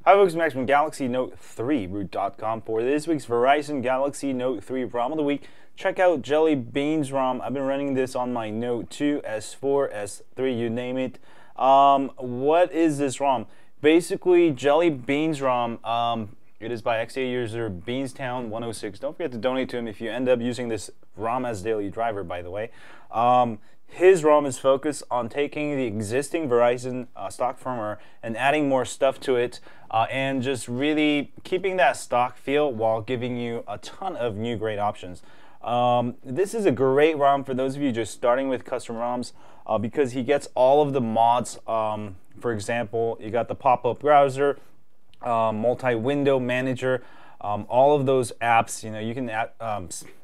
Hi folks, Max from Galaxy Note 3 root.com for this week's Verizon Galaxy Note 3 ROM of the week. Check out Jelly Beans ROM. I've been running this on my Note 2, S4, S3, you name it. What is this ROM? Basically, Jelly Beans ROM, it is by XA user Beanstown106. Don't forget to donate to him if you end up using this ROM as daily driver, by the way. His ROM is focused on taking the existing Verizon stock firmware and adding more stuff to it and just really keeping that stock feel while giving you a ton of new great options. This is a great ROM for those of you just starting with custom ROMs because he gets all of the mods. For example, you got the pop-up browser, multi-window manager, all of those apps. You know, you can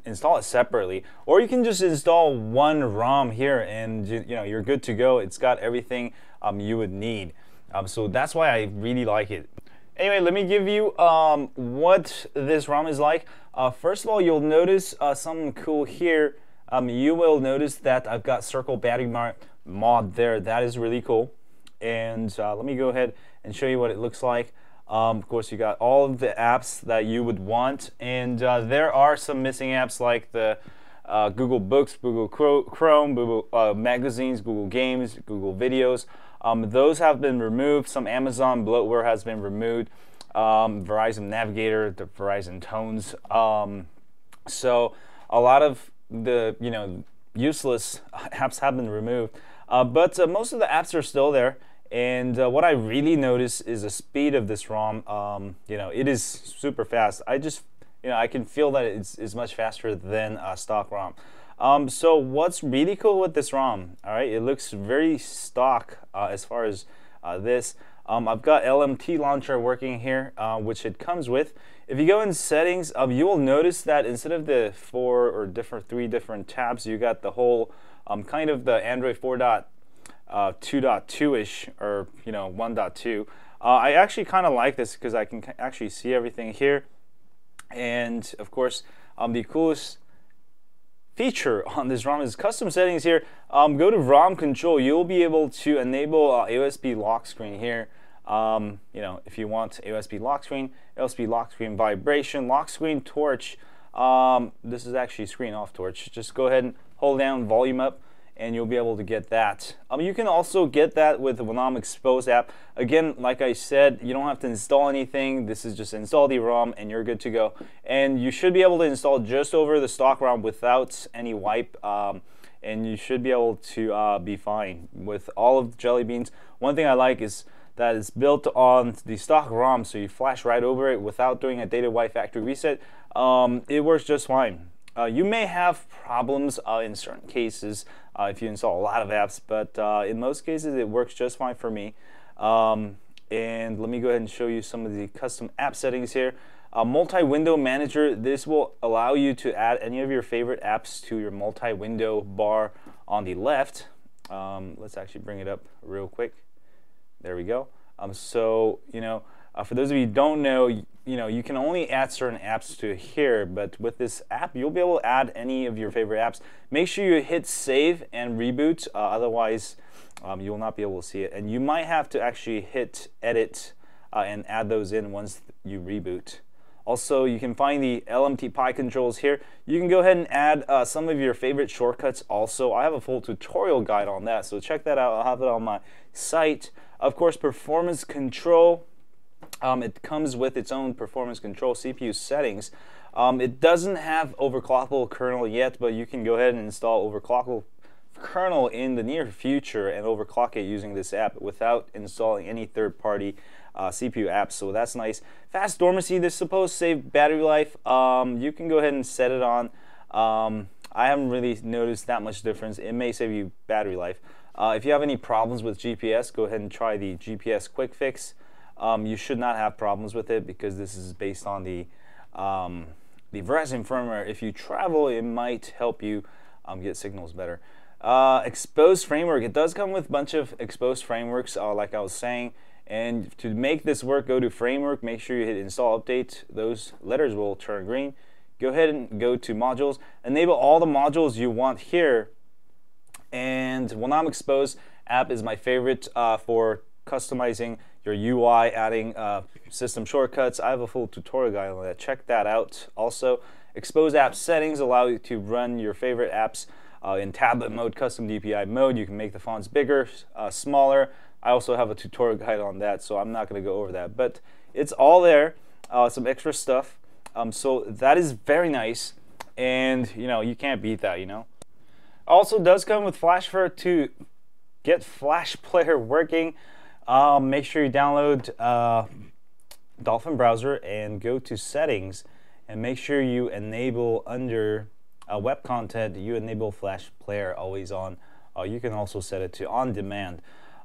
install it separately, or you can just install one ROM here and you're good to go. It's got everything you would need. So that's why I really like it. Anyway, let me give you what this ROM is like. First of all, you'll notice something cool here. You will notice that I've got circle battery mod there. That is really cool. And let me go ahead and show you what it looks like. Of course, you got all of the apps that you would want, and there are some missing apps like the Google Books, Google Chrome, Google Magazines, Google Games, Google Videos. Those have been removed. Some Amazon bloatware has been removed. Verizon Navigator, the Verizon Tones. So a lot of the useless apps have been removed, but most of the apps are still there. And what I really notice is the speed of this ROM. It is super fast. I can feel that it's much faster than stock ROM. So what's really cool with this ROM? All right, it looks very stock as far as this. I've got LMT launcher working here, which it comes with. If you go in settings, you will notice that instead of the three different tabs, you got the whole kind of the Android 2.2-ish or 1.2. I actually kind of like this because I can actually see everything here. And of course, the coolest feature on this ROM is custom settings here. Go to ROM control. You'll be able to enable USB lock screen here. If you want USB lock screen vibration, lock screen torch. This is actually screen off torch. Just go ahead and hold down volume up, and you'll be able to get that. You can also get that with the Xposed app. Again, like I said, you don't have to install anything. This is just install the ROM and you're good to go. And you should be able to install just over the stock ROM without any wipe, and you should be able to be fine with all of Jelly Beans. One thing I like is that it's built on the stock ROM, so you flash right over it without doing a data wipe factory reset. It works just fine. You may have problems in certain cases if you install a lot of apps, but in most cases it works just fine for me. And let me go ahead and show you some of the custom app settings here. Multi-window manager, this will allow you to add any of your favorite apps to your multi-window bar on the left. Let's actually bring it up real quick. There we go. For those of you who don't know, you can only add certain apps to here, but with this app, you'll be able to add any of your favorite apps. Make sure you hit save and reboot, otherwise you will not be able to see it. And you might have to actually hit edit and add those in once you reboot. Also, you can find the LMT Pi controls here. You can go ahead and add some of your favorite shortcuts also. I have a full tutorial guide on that, so check that out. I'll have it on my site. Of course, performance control. It comes with its own performance control CPU settings. It doesn't have overclockable kernel yet, but you can go ahead and install overclockable kernel in the near future and overclock it using this app without installing any third-party CPU apps, so that's nice. Fast dormancy, this is supposed to save battery life. You can go ahead and set it on. I haven't really noticed that much difference. It may save you battery life. If you have any problems with GPS, go ahead and try the GPS quick fix. You should not have problems with it because this is based on the Verizon firmware. If you travel, it might help you get signals better. Xposed Framework, it does come with a bunch of Xposed frameworks, like I was saying. And to make this work, go to Framework, make sure you hit Install Update. Those letters will turn green. Go ahead and go to Modules. Enable all the modules you want here. And Xposed app is my favorite for customizing your UI, adding system shortcuts. I have a full tutorial guide on that. Check that out. Also, Xposed app settings allow you to run your favorite apps in tablet mode, custom DPI mode. You can make the fonts bigger, smaller. I also have a tutorial guide on that, so I'm not going to go over that. But it's all there, some extra stuff. So that is very nice, and you can't beat that. Also does come with Flash to get Flash Player working. Make sure you download Dolphin browser and go to settings, and make sure you enable under web content, you enable Flash Player always on. You can also set it to on demand.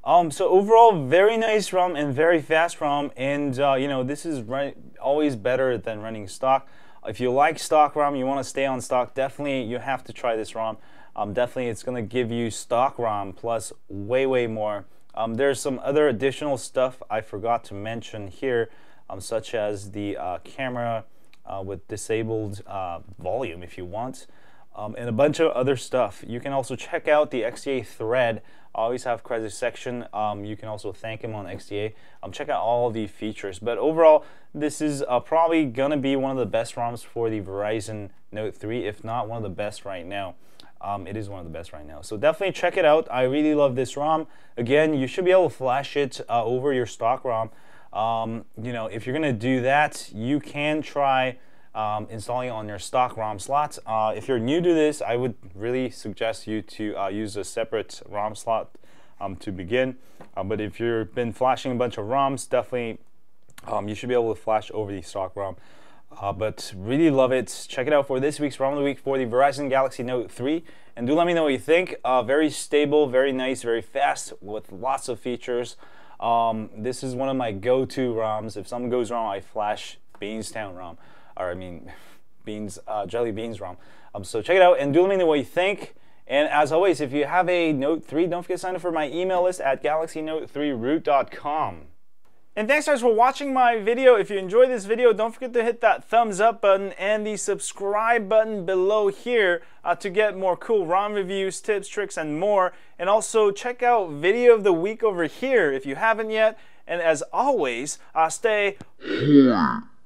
So overall, very nice ROM and very fast ROM, and this is always better than running stock. If you like stock ROM, you want to stay on stock, definitely you have to try this ROM. Definitely it's going to give you stock ROM plus way more. There's some other additional stuff I forgot to mention here, such as the camera with disabled volume if you want, and a bunch of other stuff. You can also check out the XDA thread. I always have credit section. You can also thank him on XDA. Check out all the features. But overall, this is probably going to be one of the best ROMs for the Verizon Note 3, if not one of the best right now. It is one of the best right now. So definitely check it out. I really love this ROM. Again, you should be able to flash it over your stock ROM. If you're going to do that, you can try installing it on your stock ROM slot. If you're new to this, I would really suggest you to use a separate ROM slot to begin. But if you've been flashing a bunch of ROMs, definitely you should be able to flash over the stock ROM. But really love it. Check it out for this week's ROM of the week for the Verizon Galaxy Note 3. And do let me know what you think. Very stable, very nice, very fast with lots of features. This is one of my go-to ROMs. If something goes wrong, I flash Beanstown ROM. Or I mean, Jelly Beans ROM. So check it out and do let me know what you think. And as always, if you have a Note 3, don't forget to sign up for my email list at galaxynote3root.com. And thanks guys for watching my video. If you enjoyed this video, don't forget to hit that thumbs up button and the subscribe button below here to get more cool ROM reviews, tips, tricks, and more. And also check out video of the week over here if you haven't yet. And as always, stay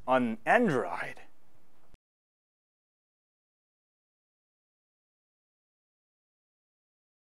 on Android.